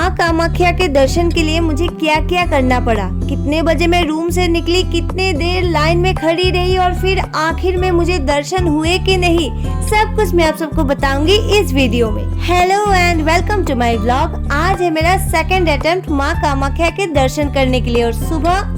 माँ कामाख्या के दर्शन के लिए मुझे क्या क्या करना पड़ा, कितने बजे मैं रूम से निकली, कितने देर लाइन में खड़ी रही और फिर आखिर में मुझे दर्शन हुए कि नहीं, सब कुछ मैं आप सबको बताऊंगी इस वीडियो में। Hello and welcome to my vlog. आज है मेरा सेकंड अटेम्प्ट माँ कामाख्या के दर्शन करने के लिए और सुबह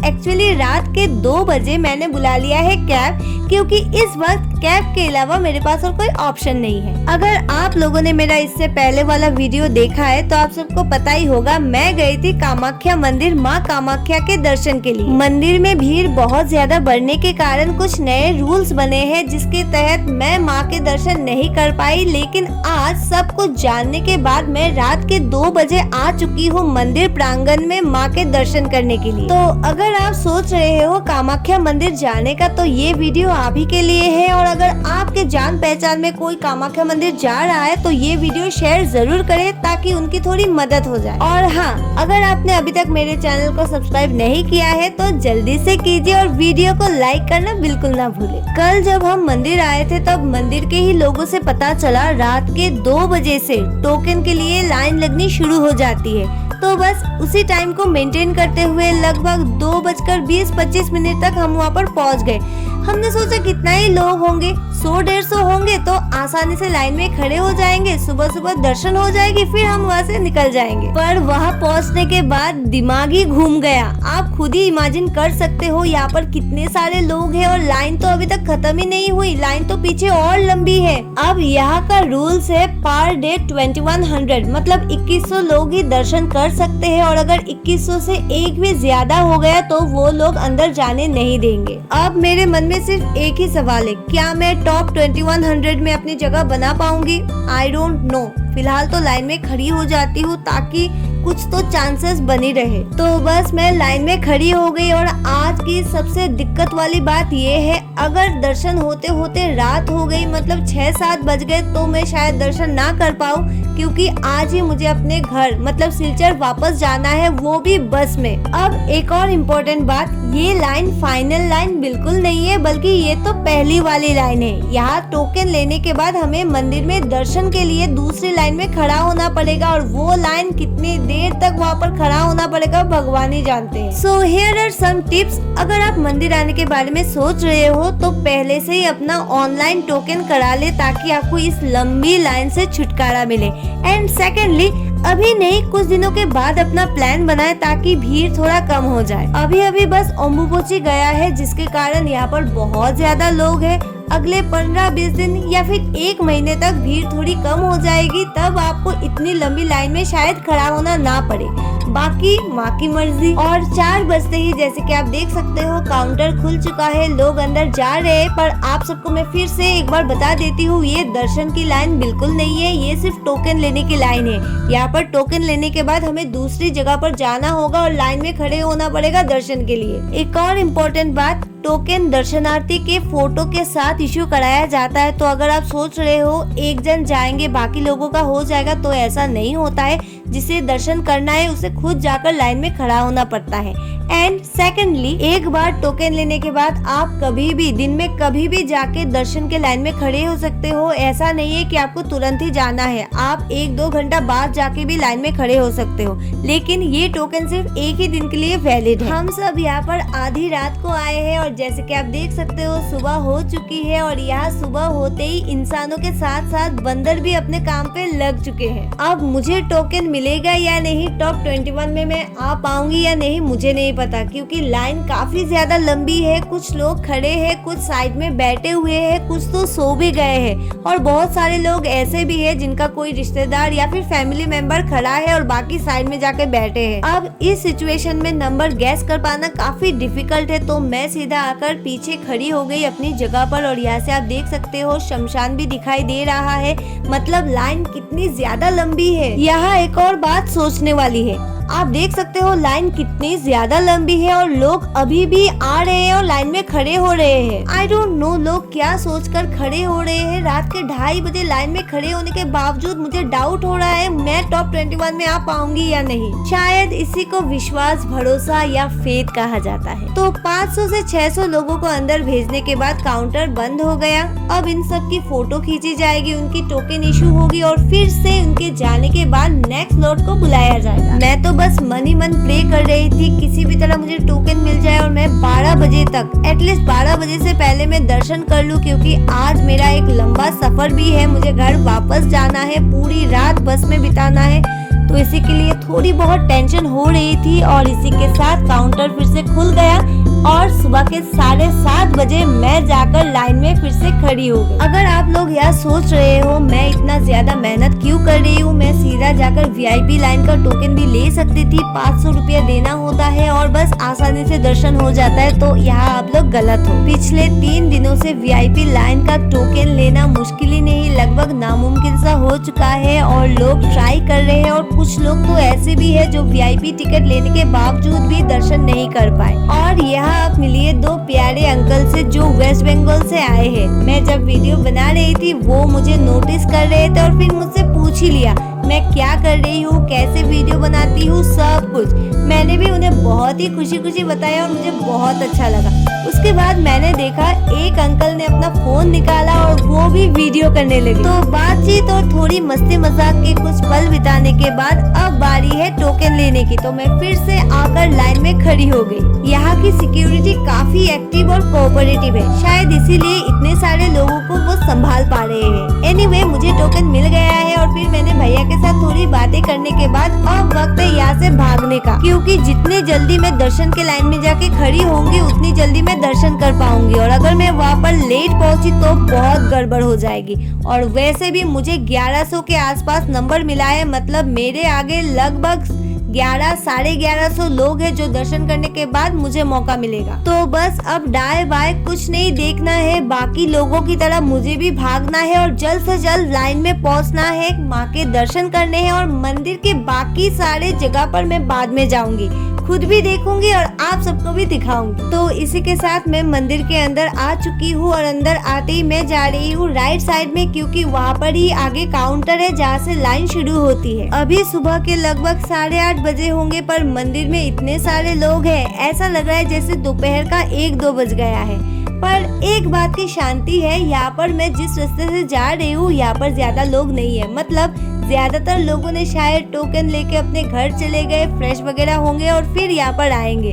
एक्चुअली रात के 2 बजे मैंने बुला लिया है कैब, क्योंकि इस वक्त कैब के अलावा मेरे पास और कोई ऑप्शन नहीं है। अगर आप लोगों ने मेरा इससे पहले वाला वीडियो देखा है तो आप सबको पता ही होगा, मैं गई थी कामाख्या मंदिर माँ कामाख्या के दर्शन के लिए। मंदिर में भीड़ बहुत ज्यादा बढ़ने के कारण कुछ नए रूल्स बने हैं, जिसके तहत मैं माँ के दर्शन नहीं कर पाई। लेकिन आज सब कुछ जानने के बाद मैं रात के 2 बजे आ चुकी हूँ मंदिर प्रांगण में माँ के दर्शन करने के लिए। तो अगर आप सोच रहे हो कामाख्या मंदिर जाने का तो ये वीडियो आप ही के लिए है, और अगर आपके जान पहचान में कोई कामाख्या मंदिर जा रहा है तो ये वीडियो शेयर जरूर करें ताकि उनकी थोड़ी मदद हो जाए। और हाँ, अगर आपने अभी तक मेरे चैनल को सब्सक्राइब नहीं किया है तो जल्दी से कीजिए और वीडियो को लाइक करना बिल्कुल ना भूले। कल जब हम मंदिर आए थे तब मंदिर के ही लोगों से पता चला रात के 2 बजे से टोकन के लिए लाइन लगनी शुरू हो जाती है। तो बस उसी टाइम को मेंटेन करते हुए लगभग 2:20-25 तक हम वहाँ पर पहुँच गए। हमने सोचा कितना ही लोग होंगे, 100-150 होंगे तो आसानी से लाइन में खड़े हो जाएंगे, सुबह सुबह दर्शन हो जाएगी, फिर हम वहाँ से निकल जाएंगे। पर वहाँ पहुँचने के बाद दिमाग ही घूम गया। आप खुद ही इमेजिन कर सकते हो यहाँ पर कितने सारे लोग हैं और लाइन तो अभी तक खत्म ही नहीं हुई, लाइन तो पीछे और लंबी है। अब यहाँ का रूल्स है पर डे 2100, मतलब 2100 लोग ही दर्शन कर सकते हैं, और अगर 2100 से एक भी ज्यादा हो गया तो वो लोग अंदर जाने नहीं देंगे। अब मेरे मन में सिर्फ एक ही सवाल है, क्या मैं टॉप 2100 में अपनी जगह बना पाऊंगी? I don't know. फिलहाल तो लाइन में खड़ी हो जाती हूँ ताकि कुछ तो चांसेस बनी रहे। तो बस मैं लाइन में खड़ी हो गई। और आज की सबसे दिक्कत वाली बात ये है, अगर दर्शन होते होते रात हो गई, मतलब 6-7 बज गए, तो मैं शायद दर्शन ना कर पाऊँ, क्योंकि आज ही मुझे अपने घर मतलब सिलचर वापस जाना है, वो भी बस में। अब एक और इम्पोर्टेंट बात, ये लाइन फाइनल लाइन बिल्कुल नहीं है, बल्कि ये तो पहली वाली लाइन है। यहाँ टोकन लेने के बाद हमें मंदिर में दर्शन के लिए दूसरी लाइन में खड़ा होना पड़ेगा, और वो लाइन कितनी देर तक वहाँ पर खड़ा होना पड़ेगा भगवान ही जानते हैं। So here are some tips. अगर आप मंदिर आने के बारे में सोच रहे हो तो पहले से ही अपना ऑनलाइन टोकन करा ले ताकि आपको इस लंबी लाइन से छुटकारा मिले। एंड सेकेंडली, अभी नहीं कुछ दिनों के बाद अपना प्लान बनाए ताकि भीड़ थोड़ा कम हो जाए। अभी बस अम्बुबाची गया है, जिसके कारण यहाँ पर बहुत ज्यादा लोग हैं। अगले 15-20 दिन या फिर 1 महीने तक भीड़ थोड़ी कम हो जाएगी, तब आपको इतनी लंबी लाइन में शायद खड़ा होना ना पड़े। बाकी माँ की मर्जी। और 4 बजते ही जैसे कि आप देख सकते हो काउंटर खुल चुका है, लोग अंदर जा रहे हैं। पर आप सबको मैं फिर से एक बार बता देती हूँ, ये दर्शन की लाइन बिल्कुल नहीं है, ये सिर्फ टोकन लेने की लाइन है। यहाँ पर टोकन लेने के बाद हमें दूसरी जगह पर जाना होगा और लाइन में खड़े होना पड़ेगा दर्शन के लिए। एक और इम्पोर्टेंट बात, टोकन दर्शनार्थी के फोटो के साथ इश्यू कराया जाता है। तो अगर आप सोच रहे हो एक जन जाएंगे बाकी लोगों का हो जाएगा, तो ऐसा नहीं होता है। जिसे दर्शन करना है उसे खुद जाकर लाइन में खड़ा होना पड़ता है। एंड सेकेंडली, एक बार टोकन लेने के बाद आप कभी भी दिन में कभी भी जाके दर्शन के लाइन में खड़े हो सकते हो। ऐसा नहीं है कि आपको तुरंत ही जाना है, आप 1-2 घंटा बाद जाके भी लाइन में खड़े हो सकते हो। लेकिन ये टोकन सिर्फ एक ही दिन के लिए वैलिड है। हम सब यहाँ पर आधी रात को आए हैं और जैसे कि आप देख सकते हो सुबह हो चुकी है, और यहाँ सुबह होते ही इंसानों के साथ साथ बंदर भी अपने काम पे लग चुके हैं। अब मुझे टोकन मिलेगा या नहीं, टॉप 21 में मैं आ पाऊंगी या नहीं, मुझे नहीं पता, क्योंकि लाइन काफी ज्यादा लंबी है। कुछ लोग खड़े हैं, कुछ साइड में बैठे हुए हैं, कुछ तो सो भी गए हैं, और बहुत सारे लोग ऐसे भी हैं जिनका कोई रिश्तेदार या फिर फैमिली मेंबर खड़ा है और बाकी साइड में जाके बैठे हैं। अब इस सिचुएशन में नंबर गैस कर पाना काफी डिफिकल्ट है, तो मैं सीधा आकर पीछे खड़ी हो गई अपनी जगह पर। और यहाँ से आप देख सकते हो शमशान भी दिखाई दे रहा है, मतलब लाइन कितनी ज्यादा लंबी है। यहाँ एक और बात सोचने वाली है, आप देख सकते हो लाइन कितनी ज्यादा लंबी है और लोग अभी भी आ रहे हैं और लाइन में खड़े हो रहे हैं। आई डोंट नो लोग क्या सोचकर खड़े हो रहे हैं। रात के 2:30 बजे लाइन में खड़े होने के बावजूद मुझे डाउट हो रहा है मैं टॉप 21 में आ पाऊंगी या नहीं। शायद इसी को विश्वास, भरोसा या फेथ कहा जाता है। तो 500 से 600 लोगों को अंदर भेजने के बाद काउंटर बंद हो गया। अब इन सब की फोटो खींची जाएगी, उनकी टोकन इशू होगी और फिर से उनके जाने के बाद नेक्स्ट लॉट को बुलाया जाएगा। मैं तो बस मन ही मन प्रे कर रही थी किसी भी तरह मुझे टोकन मिल जाए और मैं 12 बजे तक, एटलीस्ट 12 बजे से पहले मैं दर्शन कर लूं, क्योंकि आज मेरा एक लंबा सफर भी है। मुझे घर वापस जाना है, पूरी रात बस में बिताना है, तो इसी के लिए थोड़ी बहुत टेंशन हो रही थी। और इसी के साथ काउंटर फिर से खुल गया और सुबह के 7:30 बजे मैं जाकर लाइन में फिर से खड़ी हो गई। अगर आप लोग यह सोच रहे हो मैं इतना ज्यादा मेहनत क्यों कर रही हूँ, मैं सीधा जाकर VIP लाइन का टोकन भी ले सकती थी। 500 रुपया देना होता है और बस आसानी से दर्शन हो जाता है, तो यहाँ आप लोग गलत हो। पिछले 3 दिनों से VIP लाइन का टोकन लेना मुश्किल ही नहीं, लगभग नामुमकिन सा हो चुका है और लोग ट्राई कर रहे हैं। और कुछ लोग तो ऐसे भी है जो VIP टिकट लेने के बावजूद भी दर्शन नहीं कर पाए। और यहाँ आप मिलिए 2 प्यारे अंकल से जो वेस्ट बंगाल से आए हैं। मैं जब वीडियो बना रही थी वो मुझे नोटिस कर रहे थे और फिर मुझसे पूछ ही लिया मैं क्या कर रही हूँ, कैसे वीडियो बनाती हूँ, सब कुछ। मैंने भी उन्हें बहुत ही खुशी खुशी बताया और मुझे बहुत अच्छा लगा। उसके बाद मैंने देखा एक अंकल ने अपना फोन निकाला और वो भी वीडियो करने लगे। तो बातचीत और थोड़ी मस्ती मजाक के कुछ पल बिताने के बाद अब बारी है टोकन लेने की। तो मैं फिर से आकर लाइन में खड़ी हो गई। यहाँ की सिक्योरिटी काफी एक्टिव और कोऑपरेटिव है, शायद इसीलिए इतने सारे लोगों को वो संभाल पा रहे हैं। एनीवे, मुझे टोकन मिल गया है और फिर मैंने भैया के साथ थोड़ी बातें करने के बाद अब वक्त है यहाँ से भागने का, क्योंकि जितने जल्दी मैं दर्शन के लाइन में जाके खड़ी होंगी उतनी जल्दी मैं दर्शन कर पाऊंगी। और अगर मैं वहाँ पर लेट पहुँची तो बहुत गड़बड़ हो जाएगी। और वैसे भी मुझे 1100 के आसपास नंबर मिला है, मतलब मेरे आगे लगभग 1100-1150 लोग हैं जो दर्शन करने के बाद मुझे मौका मिलेगा। तो बस अब दाएं बाएं कुछ नहीं देखना है, बाकी लोगों की तरह मुझे भी भागना है और जल्द से जल्द लाइन में पहुंचना है, माँ के दर्शन करने हैं। और मंदिर के बाकी सारे जगह पर मैं बाद में जाऊंगी, खुद भी देखूंगी और आप सबको भी दिखाऊंगी। तो इसी के साथ मैं मंदिर के अंदर आ चुकी हूँ और अंदर आते ही मैं जा रही हूँ राइट साइड में, क्योंकि वहाँ पर ही आगे काउंटर है जहाँ से लाइन शुरू होती है। अभी सुबह के लगभग 8:30 बजे होंगे, पर मंदिर में इतने सारे लोग हैं, ऐसा लग रहा है जैसे दोपहर का 1-2 बज गया है। पर एक बात की शांति है, यहाँ पर मैं जिस रास्ते से जा रही हूँ यहाँ पर ज्यादा लोग नहीं है, मतलब ज्यादातर लोगों ने शायद टोकन लेके अपने घर चले गए, फ्रेश वगैरह होंगे और फिर यहाँ पर आएंगे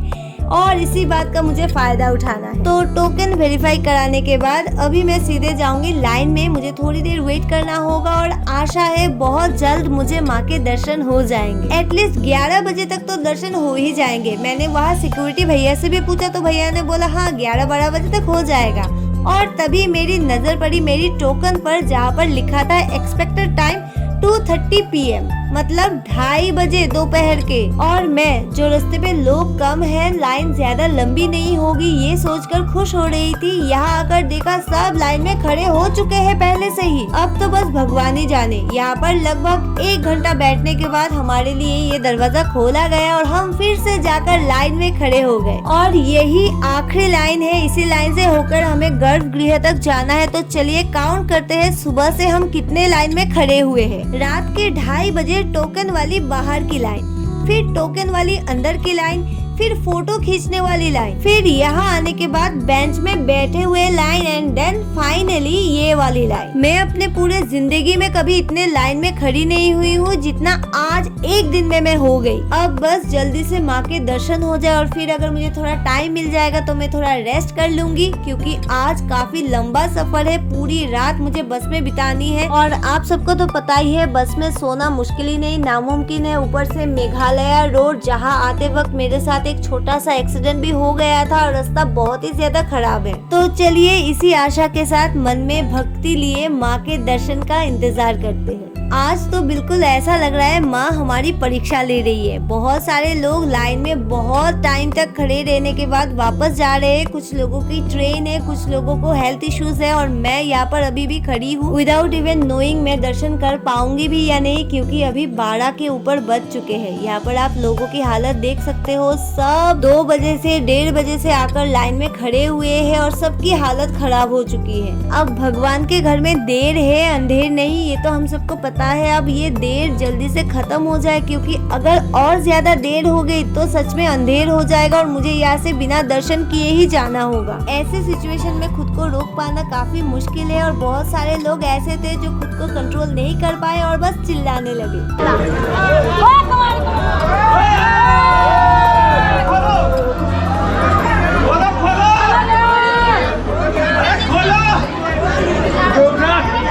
और इसी बात का मुझे फायदा उठाना है। तो टोकन वेरीफाई कराने के बाद अभी मैं सीधे जाऊंगी लाइन में, मुझे थोड़ी देर वेट करना होगा और आशा है बहुत जल्द मुझे माँ के दर्शन हो जाएंगे। एटलीस्ट 11 बजे तक तो दर्शन हो ही जाएंगे। मैंने वहाँ सिक्योरिटी भैया से भी पूछा तो भैया ने बोला हाँ 11-12 बजे तक हो जाएगा। और तभी मेरी नजर पड़ी मेरी टोकन पर जहाँ पर लिखा था एक्सपेक्टेड टाइम 2:30 PM, मतलब 2:30 बजे दोपहर के। और मैं जो रास्ते पे लोग कम है, लाइन ज्यादा लंबी नहीं होगी ये सोचकर खुश हो रही थी। यहाँ आकर देखा सब लाइन में खड़े हो चुके हैं पहले से ही। अब तो बस भगवान ही जाने। यहाँ पर लगभग 1 घंटा बैठने के बाद हमारे लिए ये दरवाजा खोला गया और हम फिर से जाकर लाइन में खड़े हो गए। और यही आखिरी लाइन है, इसी लाइन से होकर हमें गर्भगृह तक जाना है। तो चलिए काउंट करते हैं सुबह से हम कितने लाइन में खड़े हुए हैं। रात के 2:30 बजे टोकन वाली बाहर की लाइन, फिर टोकन वाली अंदर की लाइन, फिर फोटो खींचने वाली लाइन, फिर यहाँ आने के बाद बेंच में बैठे हुए लाइन एंड देन फाइनली ये वाली लाइन। मैं अपने पूरे जिंदगी में कभी इतने लाइन में खड़ी नहीं हुई हूँ जितना आज एक दिन में मैं हो गई। अब बस जल्दी से माँ के दर्शन हो जाए और फिर अगर मुझे थोड़ा टाइम मिल जाएगा तो मैं थोड़ा रेस्ट कर लूंगी, क्योंकि आज काफी लंबा सफर है, पूरी रात मुझे बस में बितानी है। और आप सबको तो पता ही है बस में सोना मुश्किल ही नहीं नामुमकिन है। ऊपर से मेघालय रोड, जहाँ आते वक्त मेरे साथ एक छोटा सा एक्सीडेंट भी हो गया था और रास्ता बहुत ही ज्यादा खराब है। तो चलिए इसी आशा के साथ मन में भक्ति लिए माँ के दर्शन का इंतजार करते हैं। आज तो बिल्कुल ऐसा लग रहा है माँ हमारी परीक्षा ले रही है। बहुत सारे लोग लाइन में बहुत टाइम तक खड़े रहने के बाद वापस जा रहे हैं। कुछ लोगों की ट्रेन है, कुछ लोगों को हेल्थ इश्यूज है और मैं यहाँ पर अभी भी खड़ी हूँ विदाउट इवन नोइंग मैं दर्शन कर पाऊंगी भी या नहीं, क्योंकि अभी 12 के ऊपर बज चुके हैं। यहाँ पर आप लोगों की हालत देख सकते हो, सब 2 बजे से 1:30 बजे से आकर लाइन में खड़े हुए हैं और सबकी हालत खराब हो चुकी है। अब भगवान के घर में देर है अंधेर नहीं, ये तो हम सबको पता है। अब ये देर जल्दी से खत्म हो जाए, क्योंकि अगर और ज्यादा देर हो गई तो सच में अंधेर हो जाएगा और मुझे यहाँ से बिना दर्शन किए ही जाना होगा। ऐसे सिचुएशन में खुद को रोक पाना काफी मुश्किल है और बहुत सारे लोग ऐसे थे जो खुद को कंट्रोल नहीं कर पाए और बस चिल्लाने लगे।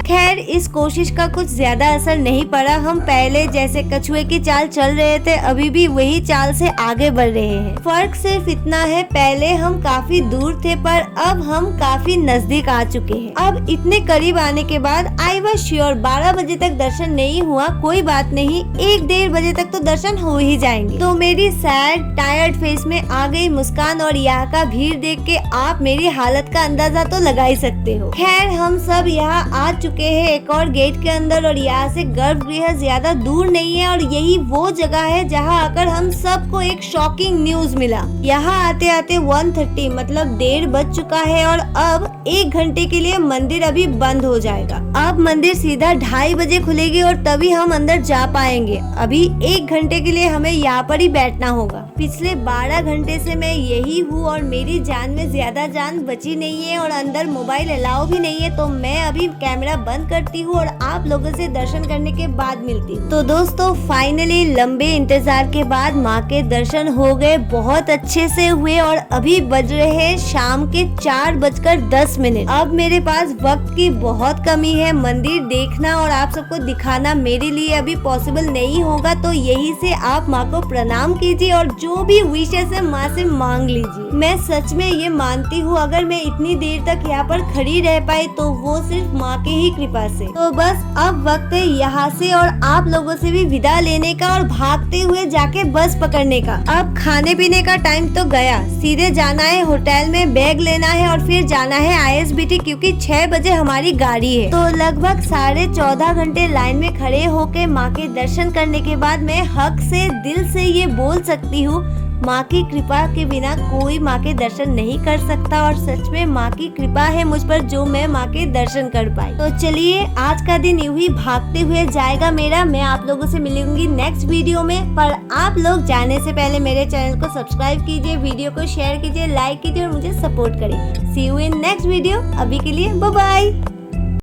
खैर इस कोशिश का कुछ ज्यादा असर नहीं पड़ा। हम पहले जैसे कछुए की चाल चल रहे थे, अभी भी वही चाल से आगे बढ़ रहे हैं। फर्क सिर्फ इतना है, पहले हम काफी दूर थे पर अब हम काफी नजदीक आ चुके हैं। अब इतने करीब आने के बाद आई वाज श्योर 12 बजे तक दर्शन नहीं हुआ, कोई बात नहीं, 1-1:30 बजे तक तो दर्शन हो ही जाएंगे। तो मेरी सैड टायर्ड फेस में आ गई मुस्कान और यहाँ का भीड़ देख के आप मेरी हालत का अंदाजा तो लगा ही सकते हो। खैर हम सब यहाँ आ चुके हैं एक और गेट के अंदर और यहाँ से गर्भगृह ज्यादा दूर नहीं है और यही वो जगह है जहाँ आकर हम सबको एक शॉकिंग न्यूज मिला। यहाँ आते आते 1:30 मतलब 1:30 बज चुका है और अब 1 घंटे के लिए मंदिर अभी बंद हो जाएगा। अब मंदिर सीधा 2:30 बजे खुलेगी और तभी हम अंदर जा पाएंगे। अभी 1 घंटे के लिए हमें यहाँ पर ही बैठना होगा। पिछले 12 घंटे से मैं यही हूँ और मेरी जान में ज्यादा जान बची नहीं है और अंदर मोबाइल अलाउ भी नहीं है, तो मैं अभी कैमरा बंद करती हूँ और आप लोगों से दर्शन करने के बाद मिलती हूँ। तो दोस्तों फाइनली लंबे इंतजार के बाद माँ के दर्शन हो गए, बहुत अच्छे से हुए और अभी बज रहे हैं शाम के 4:10। अब मेरे पास वक्त की बहुत कमी है। मंदिर देखना और आप सबको दिखाना मेरे लिए अभी पॉसिबल नहीं होगा, तो यही से आप माँ को प्रणाम कीजिए और जो भी विशेष है माँ से मांग लीजिए। मैं सच में ये मानती हूँ अगर मैं इतनी देर तक यहाँ पर खड़ी रह पाई तो वो सिर्फ माँ के ही कृपा से। तो बस अब वक्त है यहाँ से और आप लोगों से भी विदा लेने का और भागते हुए जाके बस पकड़ने का। अब खाने पीने का टाइम तो गया, सीधे जाना है होटल में, बैग लेना है और फिर जाना है ISBT, क्योंकि 6 बजे हमारी गाड़ी है। तो लगभग 14.5 घंटे लाइन में खड़े होके माँ के दर्शन करने के बाद मैं हक से दिल से ये बोल सकती हूँ, माँ की कृपा के बिना कोई माँ के दर्शन नहीं कर सकता और सच में माँ की कृपा है मुझ पर जो मैं माँ के दर्शन कर पाई। तो चलिए आज का दिन यूं ही भागते हुए जाएगा मेरा। मैं आप लोगों से मिलूंगी नेक्स्ट वीडियो में, पर आप लोग जाने से पहले मेरे चैनल को सब्सक्राइब कीजिए, वीडियो को शेयर कीजिए, लाइक कीजिए और मुझे सपोर्ट करें। सी यू इन नेक्स्ट वीडियो। अभी के लिए बाय बाय।